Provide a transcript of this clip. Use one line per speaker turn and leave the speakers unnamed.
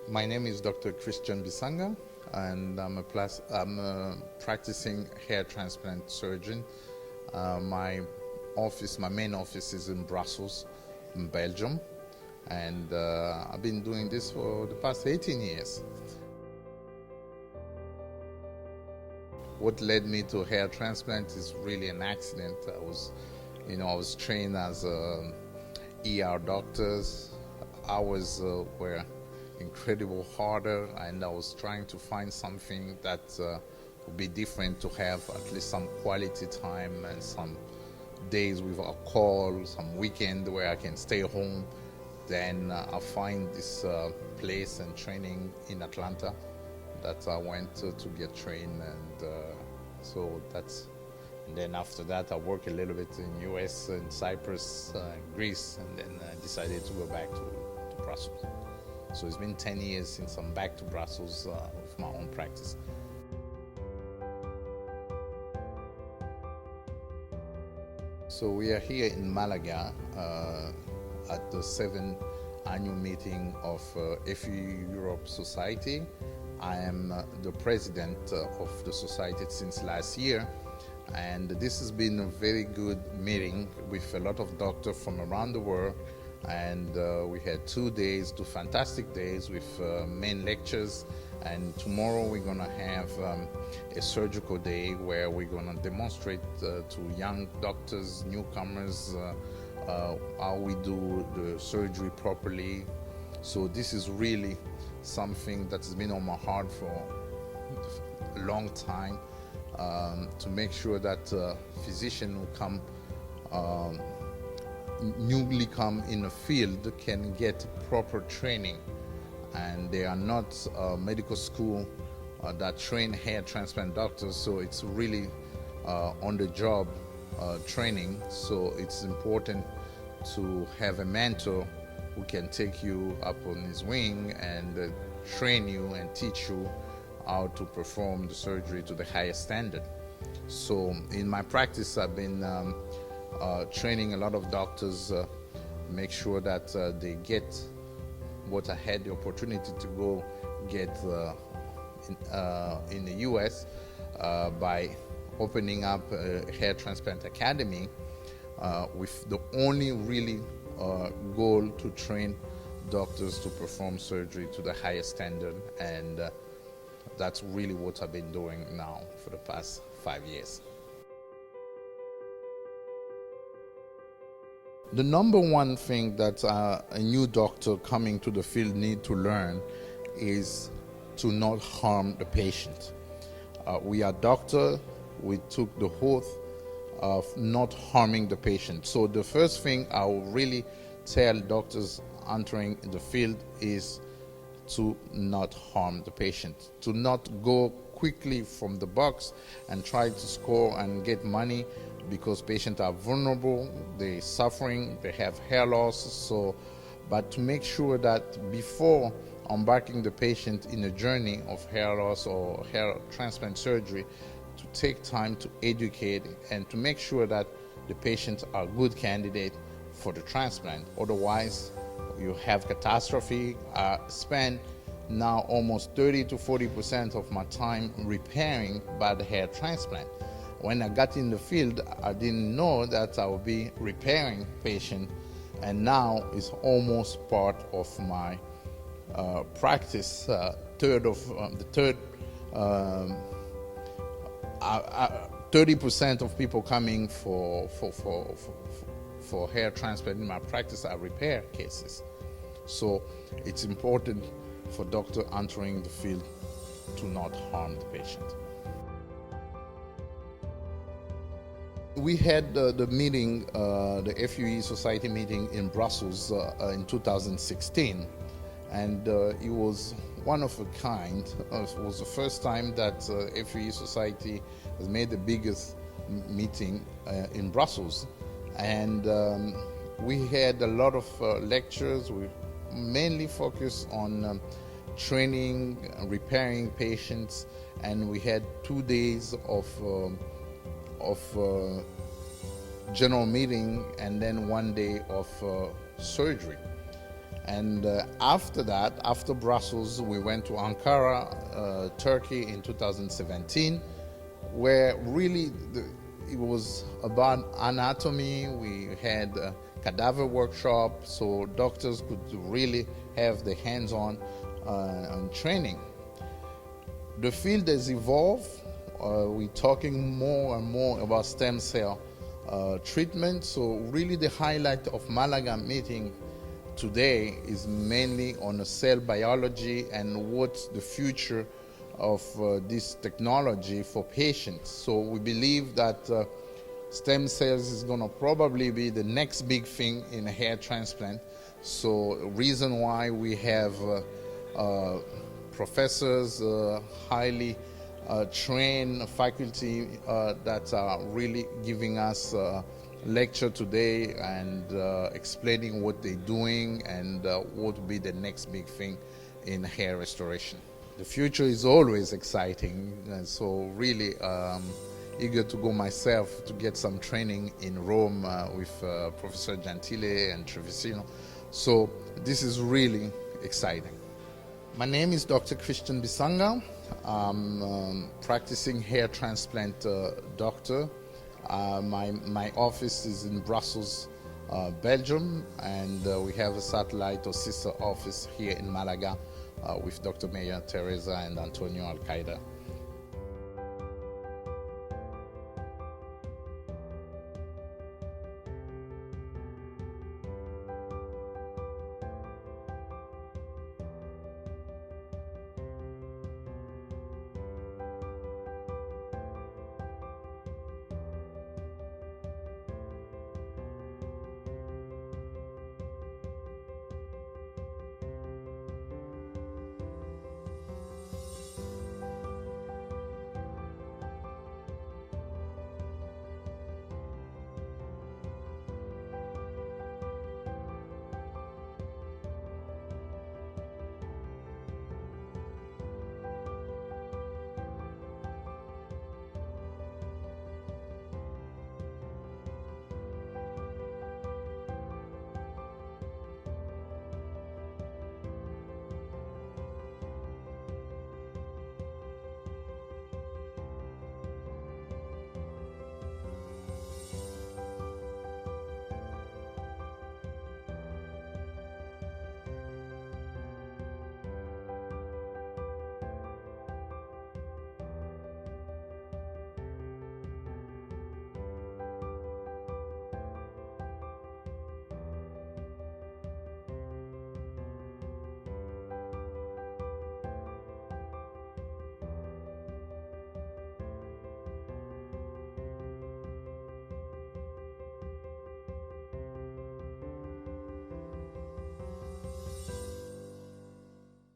My name is Dr. Christian Bisanga, and I'm a practicing hair transplant surgeon. My main office is in Brussels, in Belgium, and I've been doing this for the past 18 years. What led me to hair transplant is really an accident. I was trained as ER doctors. Hours were incredible harder, and I was trying to find something that would be different, to have at least some quality time and some days without call, some weekend where I can stay home. Then I find this place and training in Atlanta that I went to get trained, and and then after that I worked a little bit in US and Cyprus, Greece, and then I decided to go back to Brussels. So it's been 10 years since I'm back to Brussels with my own practice. So we are here in Malaga at the 7th annual meeting of FUE Europe Society. I am the president of the society since last year, and this has been a very good meeting with a lot of doctors from around the world. And we had 2 days, 2 fantastic days with main lectures, and tomorrow we're going to have a surgical day where we're going to demonstrate to young doctors, newcomers, how we do the surgery properly. So this is really something that has been on my heart for a long time, to make sure that physicians who come newly come in the field can get proper training, and they are not medical school that train hair transplant doctors, so it's really on the job training. So it's important to have a mentor who can take you up on his wing and train you and teach you how to perform the surgery to the highest standard. So in my practice, I've been training a lot of doctors, make sure that they get what I had the opportunity to go get in the US by opening up a hair transplant academy with the only really goal to train doctors to perform surgery to the highest standard, and that's really what I've been doing now for the past 5 years. The number one thing that a new doctor coming to the field need to learn is to not harm the patient. We are doctors, we took the oath of not harming the patient. So the first thing I will really tell doctors entering the field is to not harm the patient, to not go quickly from the box and try to score and get money, because patients are vulnerable, they're suffering, they have hair loss. But to make sure that before embarking the patient in a journey of hair loss or hair transplant surgery, to take time to educate and to make sure that the patients are good candidates for the transplant. Otherwise, you have catastrophe. I spend now almost 30 to 40% of my time repairing bad hair transplant. When I got in the field, I didn't know that I would be repairing patients, and now it's almost part of my practice. 30% of people coming for hair transplant in my practice are repair cases. So it's important for doctor entering the field to not harm the patient. We had the meeting, the FUE Society meeting in Brussels in 2016, and it was one of a kind. It was the first time that FUE Society has made the biggest meeting in Brussels, and we had a lot of lectures. We mainly focused on training, repairing patients, and we had 2 days of general meeting and then 1 day of surgery. And after that, after Brussels, we went to Ankara, Turkey in 2017, where really it was about anatomy. We had a cadaver workshop, so doctors could really have the hands-on training. The field has evolved. We're talking more and more about stem cell treatment. So really the highlight of Malaga meeting today is mainly on the cell biology and what's the future of this technology for patients. So we believe that stem cells is going to probably be the next big thing in hair transplant. So reason why we have professors, highly trained faculty that are really giving us lecture today and explaining what they're doing and what will be the next big thing in hair restoration. The future is always exciting, and so really eager to go myself to get some training in Rome with Professor Gentile and Trevisino. So this is really exciting. My name is Dr. Christian Bisanga. I'm practicing hair transplant doctor. My office is in Brussels, Belgium, and we have a satellite or sister office here in Malaga with Dr. Maria Teresa and Antonio Alcaida.